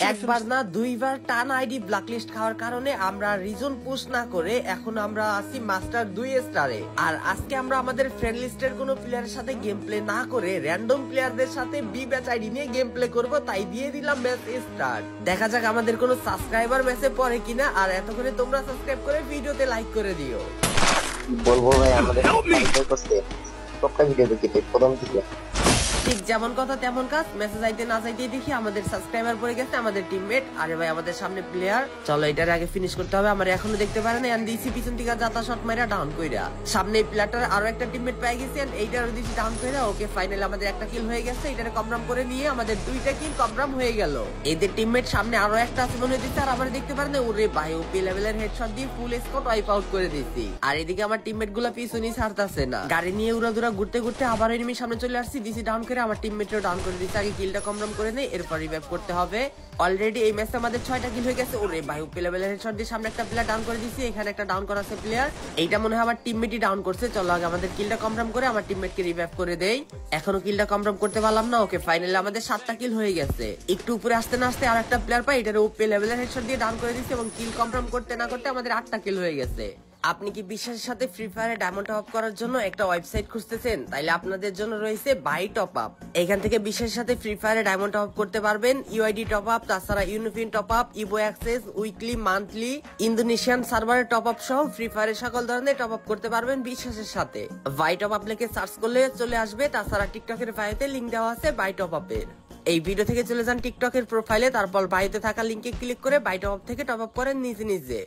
একবার না দুইবার টান আইডি ব্ল্যাকলিস্ট খাওয়ার কারণে আমরা রিজন পুশ না করে এখন আমরা আছি মাস্টার 2 স্টারে। আর আজকে আমরা আমাদের ফ্রেন্ড লিস্টের কোনো প্লেয়ারের সাথে গেম প্লে না করে র্যান্ডম প্লেয়ারদের সাথে বি ব্যাচ আইডি নিয়ে গেম প্লে করবো, তাই দিয়ে দিলাম ম্যাচ স্টার্ট। দেখা যাক আমাদের কোনো সাবস্ক্রাইবার ম্যাচে পড়ে কিনা। আর এতক্ষণে তোমরা সাবস্ক্রাইব করে ভিডিওতে লাইক করে দিও। বলবো ভাই আমাদের করতে টপকা ভিডিও দেখতে প্রথম থেকে ঠিক যেমন কথা তেমন কাজ। মেসেজ আইতে না চাইতেই দেখি আমাদের সাবস্ক্রাইবার পড়ে গেছে, আমাদের টিমমেট। আরে ভাই আমাদের সামনে প্লেয়ার, চলো এটার আগে ফিনিশ করতে হবে। আমরা এখনো দেখতে পারেন এন্ড দিছি পিছন থেকে জাতা শট মাইরা ডাউন কইরা। সামনে এই প্লেয়ারটার আরো একটা টিমমেট পেয়ে গেছে এন্ড এইটারও দিছি ডাউন কইরা। ওকে ফাইনালি আমাদের একটা কিল হয়ে গেছে। এটারে কমরাম করে নিয়ে আমাদের দুইটা কিল কমরাম হয়ে গেল। এদের টিমমেট সামনে আরো একটা আছে মনে হইছে। আর আমরা দেখতে পারেন ওরে ভাই ওপি লেভেলের হেডশট দিয়ে ফুল স্কোর ওয়াইপ আউট করে দিছি। আর এদিকে আমার টিমমেট গুলা পিছনই ছাড়তাছে না, গাড়ি নিয়ে উড়াদুরা ঘুরতে ঘুরতে আবার এনিমির সামনে চলে আসছি। দিছি ডাউন করে আমার টিমমেটও ডাউন করে দিচ্ছে। আগে কিলটা কমপ্লিট করে নেই, এরপর রিভাইভ করতে হবে। অলরেডি এই ম্যাচে আমাদের 6টা কিল হয়ে গেছে। ওরে ভাই ওপি লেভেলের হেডশট দিয়ে সামনে একটা প্লেয়ার ডাউন করে দিছি। এখানে একটা ডাউন করা আছে প্লেয়ার, এইটা মনে হয় আমার টিমমেটই ডাউন করছে। চলো আগে আমাদের কিলটা কমপ্লিট করে আমার টিমমেটকে রিভাইভ করে দেই। এখনো কিলটা কমপ্লিট করতে পারলাম না। ওকে ফাইনালি আমাদের 7টা কিল হয়ে গেছে। একটু উপরে আসতে না আসতে আর একটা প্লেয়ার পাই, এটার ওপি লেভেলের হেডশট দিয়ে ডাউন করে দিচ্ছে এবং কিল কমপ্লিট করতে না করতে আমাদের 8টা কিল হয়ে গেছে। আপনি কি বিশ্বাসের সাথে ফ্রি ফায়ারে ডায়মন্ড টপ আপ করার জন্য একটা ওয়েবসাইট খুঁজতেছেন? তাইলে আপনাদের জন্য রয়েছে বাই টপ আপ। এখান থেকে বিশ্বাসের সাথে ফ্রি ফায়ারে ডায়মন্ড টপ আপ করতে পারবেন। ইউআইডি টপ আপ, তাছাড়া UniPin top up, evo access, weekly, monthly, Indonesian সার্ভারের টপ আপ সহ ফ্রি ফায়ারের সকল ধরনের টপ আপ করতে পারবেন বিশ্বাসের সাথে। বাই টপ আপ লিখে সার্চ করলে চলে আসবে। তাছাড়া টিকটকের বায়োতে লিংক দেওয়া আছে বাই টপ আপের। এই ভিডিও থেকে চলে যান টিকটকের প্রোফাইলে, তারপর বায়োতে থাকা লিংকে ক্লিক করে বাই টপ আপ থেকে টপ আপ করেন নিজে নিজে।